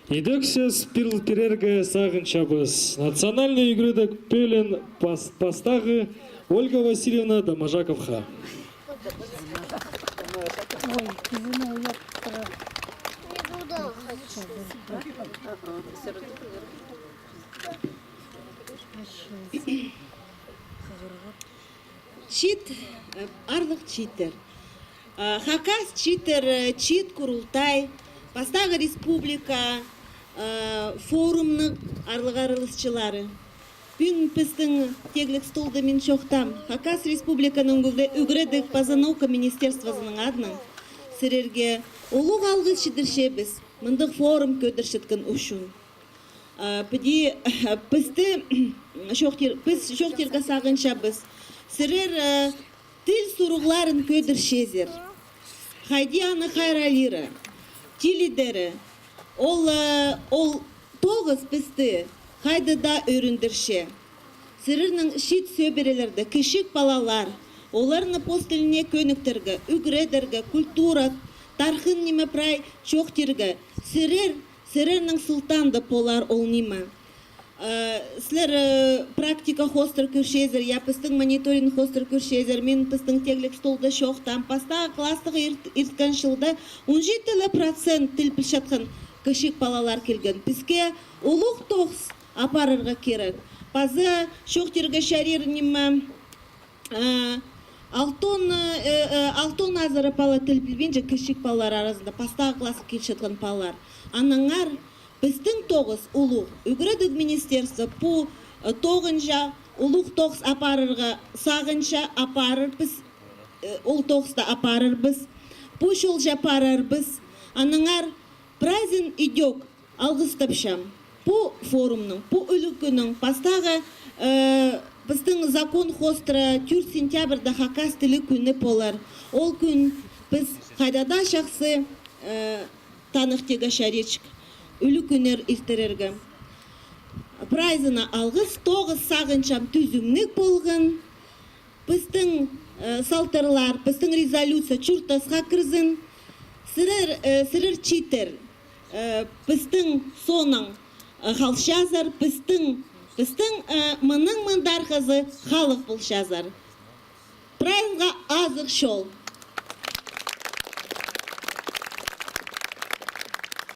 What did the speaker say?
Идексес пирерге сағыншабыз. Национальный игрыдық пөлін пастағы Ольга Васильевна Домажаковха. Чит, арлық читер. Хакас читер, чит курултай, Пастағы республика форумның арлық арылысчылары. Бүгін біздің теглік столды мен шоқтам. Хакас республиканың үгредік пазанаука министерствосының адынан сірерге олуг алғыз шидіршебіз мұндық форум көдіршіткін ұшын. Біз шоқтерға сағынша біз сірер тіл сұруғларын көдіршезер. Хайдияны хайралиры, тілідері, ол тоғыз бізді қайды да өріндірше. Сірірінің шит сөберелерді, кішік балалар, оларыны постіліне көніктергі, үгредергі, культура, тархын неме прай чоқтергі, сірірінің сұлтанды полар ол неме. Сілер практика хостер көршезер, я пістің мониторинг хостер көршезер, мен пістің теглік столды шоқтам, пастағы кластығы ирткен жылда 17% тіл пілшатқын кішік балалар келген. Піске олық тоғыз апарырға керек. Пазы шоқтерге шарир неме алтон азыры пала тіл білбенже кішік балалар арасында пастағы классы келшатқын балалар. Анаңар біздің тоғыз ұлық, үгіреді министерство по тоғынша ұлық тоғыз апарырға сағынша апарыр біз, ол тоғызда апарыр біз, по шолжа апарыр біз. Анаңар празден идек алғыстапшам по форумның, по үлікінің, пастағы біздің закон хостыра 4 сентябрда Хакас тілі күні болар. Ол күн біз қайдада шақсы танықтеға шаречік. Үлі күнер иртерерге. Прайзына алғыз, тоғыз сағыншам түзімнік болғын. Біздің салтырлар, біздің резолюция чуртасға кірзін. Сірір читер, біздің соның қалшазар, біздің мұның мұндар қызы халық бұл шазар. Прайзға азық шол.